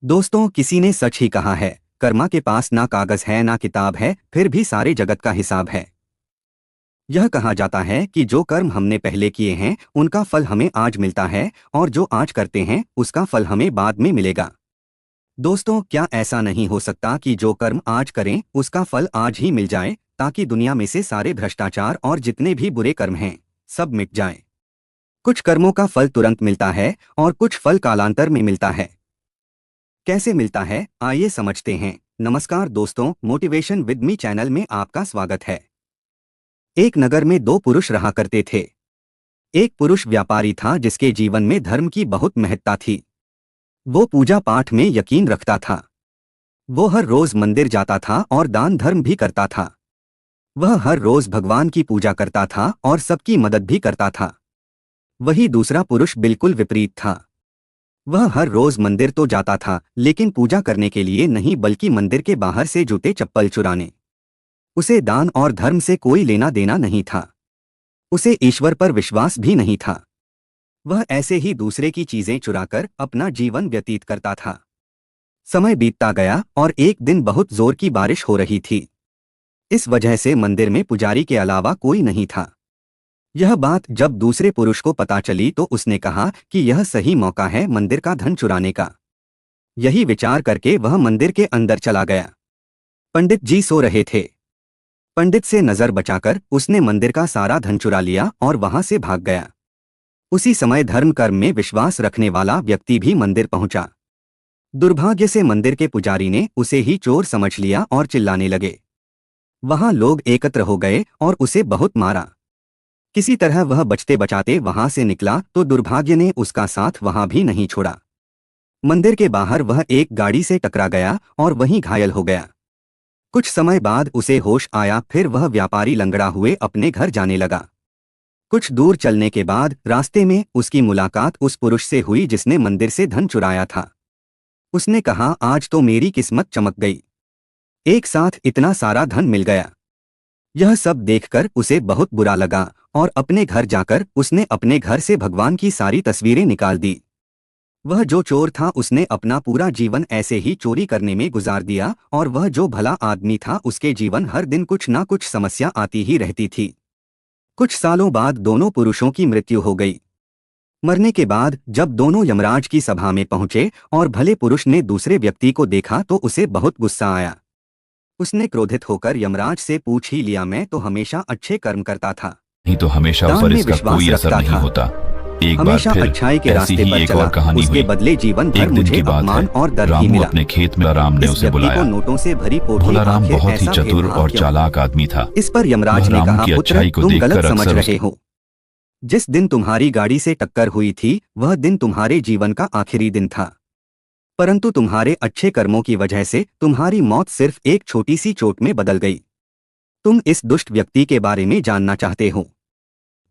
दोस्तों, किसी ने सच ही कहा है, कर्मा के पास ना कागज है ना किताब है, फिर भी सारे जगत का हिसाब है। यह कहा जाता है कि जो कर्म हमने पहले किए हैं उनका फल हमें आज मिलता है, और जो आज करते हैं उसका फल हमें बाद में मिलेगा। दोस्तों, क्या ऐसा नहीं हो सकता कि जो कर्म आज करें उसका फल आज ही मिल जाए, ताकि दुनिया में से सारे भ्रष्टाचार और जितने भी बुरे कर्म हैं सब मिट जाएं। कुछ कर्मों का फल तुरंत मिलता है और कुछ फल कालांतर में मिलता है। कैसे मिलता है, आइए समझते हैं। नमस्कार दोस्तों, मोटिवेशन विद मी चैनल में आपका स्वागत है। एक नगर में दो पुरुष रहा करते थे। एक पुरुष व्यापारी था जिसके जीवन में धर्म की बहुत महत्ता थी। वो पूजा पाठ में यकीन रखता था। वो हर रोज मंदिर जाता था और दान धर्म भी करता था। वह हर रोज भगवान की पूजा करता था और सबकी मदद भी करता था। वही दूसरा पुरुष बिल्कुल विपरीत था। वह हर रोज मंदिर तो जाता था, लेकिन पूजा करने के लिए नहीं, बल्कि मंदिर के बाहर से जूते चप्पल चुराने। उसे दान और धर्म से कोई लेना देना नहीं था। उसे ईश्वर पर विश्वास भी नहीं था। वह ऐसे ही दूसरे की चीजें चुराकर अपना जीवन व्यतीत करता था। समय बीतता गया और एक दिन बहुत जोर की बारिश हो रही थी। इस वजह से मंदिर में पुजारी के अलावा कोई नहीं था। यह बात जब दूसरे पुरुष को पता चली तो उसने कहा कि यह सही मौका है मंदिर का धन चुराने का। यही विचार करके वह मंदिर के अंदर चला गया। पंडित जी सो रहे थे। पंडित से नजर बचाकर उसने मंदिर का सारा धन चुरा लिया और वहां से भाग गया। उसी समय धर्म कर्म में विश्वास रखने वाला व्यक्ति भी मंदिर पहुंचा। दुर्भाग्य से मंदिर के पुजारी ने उसे ही चोर समझ लिया और चिल्लाने लगे। वहां लोग एकत्र हो गए और उसे बहुत मारा। किसी तरह वह बचते बचाते वहां से निकला तो दुर्भाग्य ने उसका साथ वहां भी नहीं छोड़ा। मंदिर के बाहर वह एक गाड़ी से टकरा गया और वहीं घायल हो गया। कुछ समय बाद उसे होश आया, फिर वह व्यापारी लंगड़ा हुए अपने घर जाने लगा। कुछ दूर चलने के बाद रास्ते में उसकी मुलाकात उस पुरुष से हुई जिसने मंदिर से धन चुराया था। उसने कहा, आज तो मेरी किस्मत चमक गई, एक साथ इतना सारा धन मिल गया। यह सब देखकर उसे बहुत बुरा लगा और अपने घर जाकर उसने अपने घर से भगवान की सारी तस्वीरें निकाल दी। वह जो चोर था उसने अपना पूरा जीवन ऐसे ही चोरी करने में गुजार दिया, और वह जो भला आदमी था उसके जीवन हर दिन कुछ ना कुछ समस्या आती ही रहती थी। कुछ सालों बाद दोनों पुरुषों की मृत्यु हो गई। मरने के बाद जब दोनों यमराज की सभा में पहुंचे और भले पुरुष ने दूसरे व्यक्ति को देखा तो उसे बहुत गुस्सा आया। उसने क्रोधित होकर यमराज से पूछ ही लिया, मैं तो हमेशा अच्छे कर्म करता था, नहीं तो हमेशा दान पर में इसका विश्वास कोई असर रखता नहीं था, होता। एक बार हमेशा फिर अच्छाई के ऐसी रास्ते ही पर एक चला, और कहानी उसके हुई। बदले जीवन भर एक दिन मुझे की बात अपमान है, और दर्द ही रामू मिला। अपने खेत में राम ने इस उसे व्यक्ति बुलाया। को नोटों से भरी पोटली, भोला राम आखिर बहुत ही ऐसा चतुर भेदभाव और क्यों? चालाक आदमी था। इस पर यमराज वह ने रामू कहा, की पुत्र, अच्छाई को तुम गलत देखकर समझ अक्सर रहे हो। जिस दिन तुम्हारी गाड़ी से टक्कर हुई थी वह दिन तुम्हारे जीवन का आखिरी दिन था, परंतु तुम्हारे अच्छे कर्मों की वजह से तुम्हारी मौत सिर्फ एक छोटी सी चोट में बदल गई। तुम इस दुष्ट व्यक्ति के बारे में जानना चाहते हो।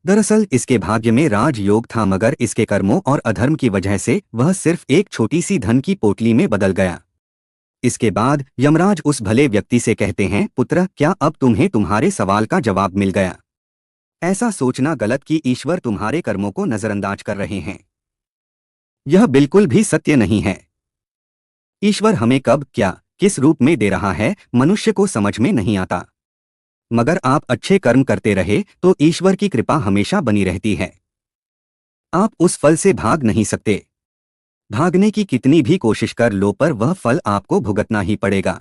दरअसल इसके भाग्य में राजयोग था, मगर इसके कर्मों और अधर्म की वजह से वह सिर्फ एक छोटी सी धन की पोटली में बदल गया। इसके बाद यमराज उस भले व्यक्ति से कहते हैं, पुत्र, क्या अब तुम्हें तुम्हारे सवाल का जवाब मिल गया? ऐसा सोचना गलत कि ईश्वर तुम्हारे कर्मों को नजरअंदाज कर रहे हैं। यह बिल्कुल भी सत्य नहीं है। ईश्वर हमें कब, क्या, किस रूप में दे रहा है मनुष्य को समझ में नहीं आता, मगर आप अच्छे कर्म करते रहे तो ईश्वर की कृपा हमेशा बनी रहती है। आप उस फल से भाग नहीं सकते। भागने की कितनी भी कोशिश कर लो पर वह फल आपको भुगतना ही पड़ेगा।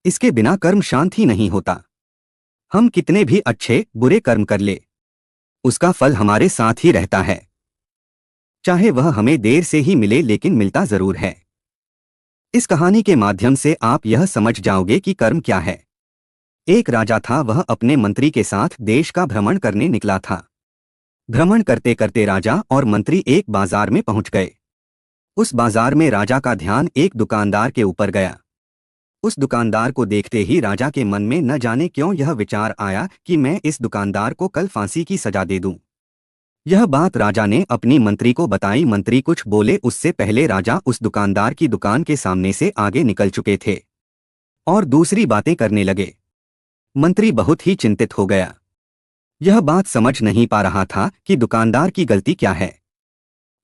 इसके बिना कर्म शांत ही नहीं होता। हम कितने भी अच्छे बुरे कर्म कर ले, उसका फल हमारे साथ ही रहता है। चाहे वह हमें देर से ही मिले, लेकिन मिलता जरूर है। इस कहानी के माध्यम से आप यह समझ जाओगे कि कर्म क्या है। एक राजा था, वह अपने मंत्री के साथ देश का भ्रमण करने निकला था। भ्रमण करते करते राजा और मंत्री एक बाजार में पहुंच गए। उस बाजार में राजा का ध्यान एक दुकानदार के ऊपर गया। उस दुकानदार को देखते ही राजा के मन में न जाने क्यों यह विचार आया कि मैं इस दुकानदार को कल फांसी की सजा दे दूं। यह बात राजा ने अपनी मंत्री को बताई। मंत्री कुछ बोले उससे पहले राजा उस दुकानदार की दुकान के सामने से आगे निकल चुके थे और दूसरी बातें करने लगे। मंत्री बहुत ही चिंतित हो गया। यह बात समझ नहीं पा रहा था कि दुकानदार की गलती क्या है।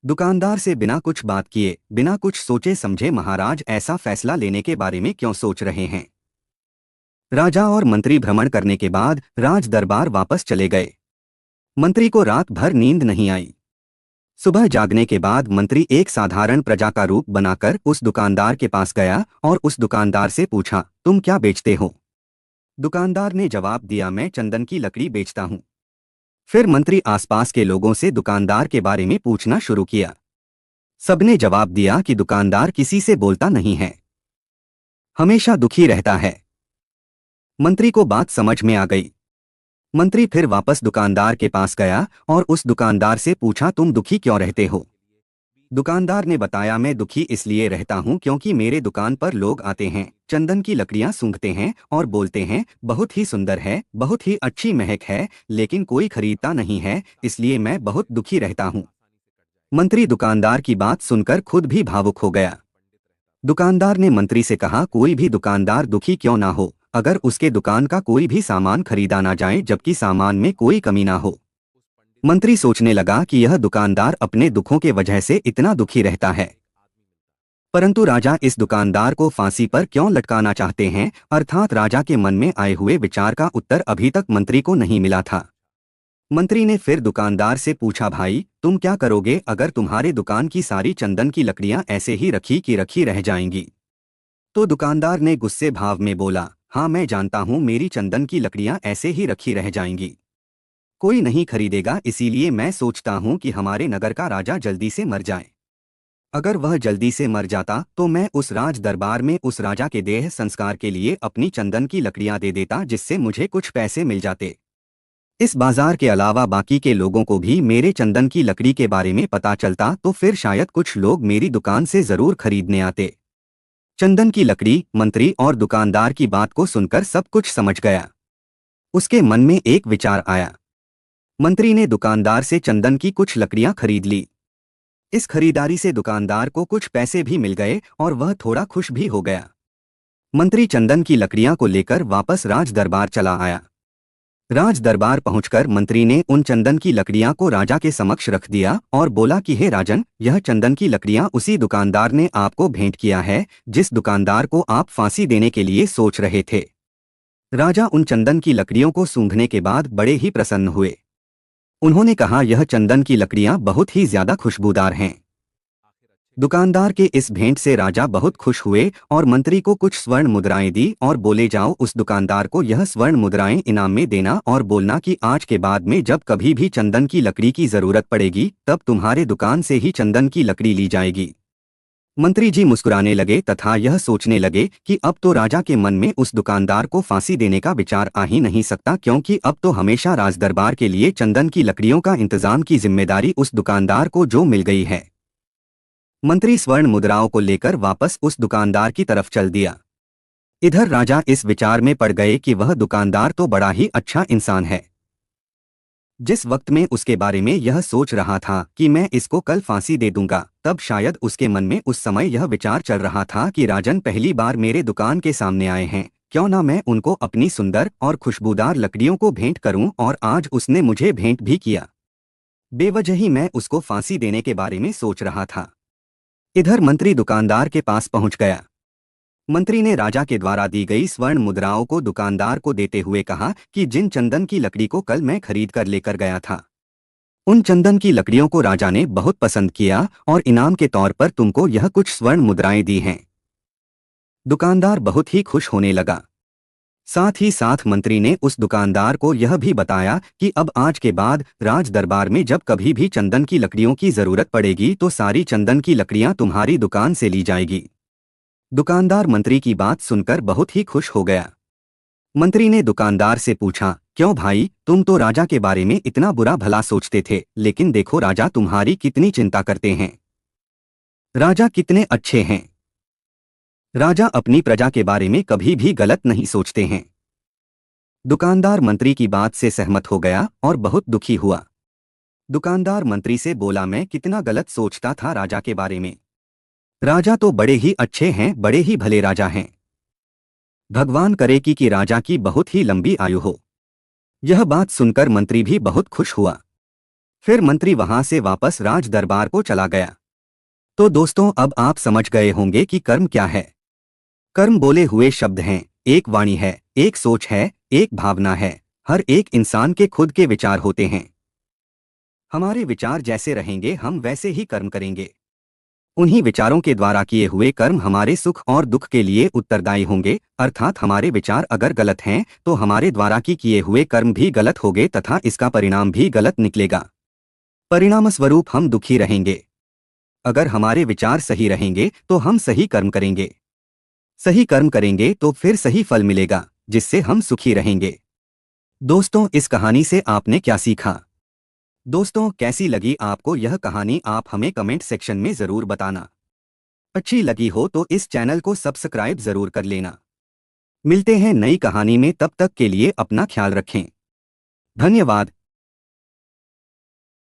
दुकानदार से बिना कुछ बात किए, बिना कुछ सोचे समझे महाराज ऐसा फैसला लेने के बारे में क्यों सोच रहे हैं? राजा और मंत्री भ्रमण करने के बाद राज दरबार वापस चले गए। मंत्री को रात भर नींद नहीं आई। सुबह जागने के बाद मंत्री एक साधारण प्रजा का रूप बनाकर उस दुकानदार के पास गया और उस दुकानदार से पूछा, तुम क्या बेचते हो? दुकानदार ने जवाब दिया, मैं चंदन की लकड़ी बेचता हूं। फिर मंत्री आसपास के लोगों से दुकानदार के बारे में पूछना शुरू किया। सबने जवाब दिया कि दुकानदार किसी से बोलता नहीं है, हमेशा दुखी रहता है। मंत्री को बात समझ में आ गई। मंत्री फिर वापस दुकानदार के पास गया और उस दुकानदार से पूछा, तुम दुखी क्यों रहते हो? दुकानदार ने बताया, मैं दुखी इसलिए रहता हूं क्योंकि मेरे दुकान पर लोग आते हैं, चंदन की लकड़ियां सूंघते हैं और बोलते हैं बहुत ही सुंदर है, बहुत ही अच्छी महक है, लेकिन कोई खरीदता नहीं है, इसलिए मैं बहुत दुखी रहता हूं। मंत्री दुकानदार की बात सुनकर खुद भी भावुक हो गया। दुकानदार ने मंत्री से कहा, कोई भी दुकानदार दुखी क्यों ना हो अगर उसके दुकान का कोई भी सामान खरीदा ना जाए जबकि सामान में कोई कमी ना हो। मंत्री सोचने लगा कि यह दुकानदार अपने दुखों के वजह से इतना दुखी रहता है, परंतु राजा इस दुकानदार को फांसी पर क्यों लटकाना चाहते हैं, अर्थात राजा के मन में आए हुए विचार का उत्तर अभी तक मंत्री को नहीं मिला था। मंत्री ने फिर दुकानदार से पूछा, भाई तुम क्या करोगे अगर तुम्हारे दुकान की सारी चंदन की लकड़ियां ऐसे ही रखी की रखी रह जाएंगी? तो दुकानदार ने गुस्से भाव में बोला, हाँ मैं जानता हूं मेरी चंदन की लकड़ियां ऐसे ही रखी रह जाएंगी, कोई नहीं खरीदेगा, इसीलिए मैं सोचता हूं कि हमारे नगर का राजा जल्दी से मर जाए। अगर वह जल्दी से मर जाता तो मैं उस राज दरबार में उस राजा के देह संस्कार के लिए अपनी चंदन की लकड़ियां दे देता, जिससे मुझे कुछ पैसे मिल जाते। इस बाजार के अलावा बाकी के लोगों को भी मेरे चंदन की लकड़ी के बारे में पता चलता तो फिर शायद कुछ लोग मेरी दुकान से जरूर खरीदने आते। चंदन की लकड़ी। मंत्री और दुकानदार की बात को सुनकर सब कुछ समझ गया। उसके मन में एक विचार आया। मंत्री ने दुकानदार से चंदन की कुछ लकड़ियां खरीद ली। इस खरीदारी से दुकानदार को कुछ पैसे भी मिल गए और वह थोड़ा खुश भी हो गया। मंत्री चंदन की लकड़ियां को लेकर वापस राज दरबार चला आया। राज दरबार पहुंचकर मंत्री ने उन चंदन की लकड़ियां को राजा के समक्ष रख दिया और बोला कि हे राजन, यह चंदन की लकड़ियां उसी दुकानदार ने आपको भेंट किया है जिस दुकानदार को आप फांसी देने के लिए सोच रहे थे। राजा उन चंदन की लकड़ियों को सूंघने के बाद बड़े ही प्रसन्न हुए। उन्होंने कहा, यह चंदन की लकड़ियां बहुत ही ज्यादा खुशबूदार हैं। दुकानदार के इस भेंट से राजा बहुत खुश हुए और मंत्री को कुछ स्वर्ण मुद्राएं दी और बोले, जाओ उस दुकानदार को यह स्वर्ण मुद्राएं इनाम में देना और बोलना कि आज के बाद में जब कभी भी चंदन की लकड़ी की जरूरत पड़ेगी तब तुम्हारे दुकान से ही चंदन की लकड़ी ली जाएगी। मंत्री जी मुस्कुराने लगे तथा यह सोचने लगे कि अब तो राजा के मन में उस दुकानदार को फांसी देने का विचार आ ही नहीं सकता, क्योंकि अब तो हमेशा राजदरबार के लिए चंदन की लकड़ियों का इंतजाम की जिम्मेदारी उस दुकानदार को जो मिल गई है। मंत्री स्वर्ण मुद्राओं को लेकर वापस उस दुकानदार की तरफ चल दिया। इधर राजा इस विचार में पड़ गए कि वह दुकानदार तो बड़ा ही अच्छा इंसान है। जिस वक्त में उसके बारे में यह सोच रहा था कि मैं इसको कल फांसी दे दूंगा, तब शायद उसके मन में उस समय यह विचार चल रहा था कि राजन पहली बार मेरे दुकान के सामने आए हैं, क्यों ना मैं उनको अपनी सुंदर और खुशबूदार लकड़ियों को भेंट करूं, और आज उसने मुझे भेंट भी किया। बेवजह ही मैं उसको फांसी देने के बारे में सोच रहा था। इधर मंत्री दुकानदार के पास पहुंच गया। मंत्री ने राजा के द्वारा दी गई स्वर्ण मुद्राओं को दुकानदार को देते हुए कहा कि जिन चंदन की लकड़ी को कल मैं खरीद कर लेकर गया था, उन चंदन की लकड़ियों को राजा ने बहुत पसंद किया और इनाम के तौर पर तुमको यह कुछ स्वर्ण मुद्राएं दी हैं। दुकानदार बहुत ही खुश होने लगा। साथ ही साथ मंत्री ने उस दुकानदार को यह भी बताया कि अब आज के बाद राज दरबार में जब कभी भी चंदन की लकड़ियों की जरूरत पड़ेगी तो सारी चंदन की लकड़ियां तुम्हारी दुकान से ली जाएगी। दुकानदार मंत्री की बात सुनकर बहुत ही खुश हो गया। मंत्री ने दुकानदार से पूछा, क्यों भाई, तुम तो राजा के बारे में इतना बुरा भला सोचते थे, लेकिन देखो राजा तुम्हारी कितनी चिंता करते हैं। राजा कितने अच्छे हैं। राजा अपनी प्रजा के बारे में कभी भी गलत नहीं सोचते हैं। दुकानदार मंत्री की बात से सहमत हो गया और बहुत दुखी हुआ। दुकानदार मंत्री से बोला, मैं कितना गलत सोचता था राजा के बारे में। राजा तो बड़े ही अच्छे हैं, बड़े ही भले राजा हैं। भगवान करे कि राजा की बहुत ही लंबी आयु हो। यह बात सुनकर मंत्री भी बहुत खुश हुआ। फिर मंत्री वहां से वापस राज दरबार को चला गया। तो दोस्तों, अब आप समझ गए होंगे कि कर्म क्या है। कर्म बोले हुए शब्द हैं, एक वाणी है, एक सोच है, एक भावना है। हर एक इंसान के खुद के विचार होते हैं। हमारे विचार जैसे रहेंगे हम वैसे ही कर्म करेंगे। उन्हीं विचारों के द्वारा किए हुए कर्म हमारे सुख और दुख के लिए उत्तरदायी होंगे। अर्थात हमारे विचार अगर गलत हैं तो हमारे द्वारा किए हुए कर्म भी गलत होंगे तथा इसका परिणाम भी गलत निकलेगा। परिणाम स्वरूप हम दुखी रहेंगे। अगर हमारे विचार सही रहेंगे तो हम सही कर्म करेंगे। सही कर्म करेंगे तो फिर सही फल मिलेगा, जिससे हम सुखी रहेंगे। दोस्तों, इस कहानी से आपने क्या सीखा? दोस्तों, कैसी लगी आपको यह कहानी? आप हमें कमेंट सेक्शन में ज़रूर बताना। अच्छी लगी हो तो इस चैनल को सब्सक्राइब ज़रूर कर लेना। मिलते हैं नई कहानी में, तब तक के लिए अपना ख्याल रखें। धन्यवाद।